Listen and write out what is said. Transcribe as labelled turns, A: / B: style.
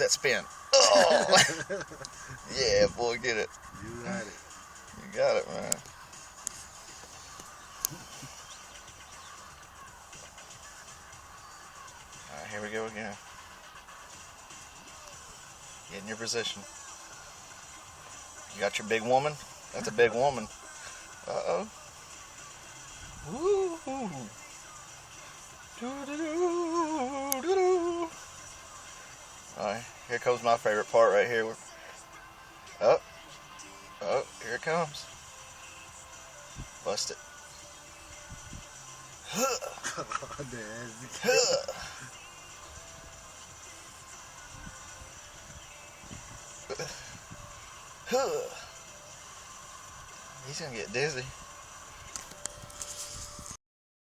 A: that spin. Oh! Yeah, boy, get it.
B: You got it.
A: You got it, man. Alright, here we go again. Get in your position. You got your big woman? That's a big woman. Uh-oh. Woo-hoo. Doo-doo-doo-doo-doo. Alright, here comes my favorite part right here. Oh, here it comes. Bust it. He's gonna get dizzy.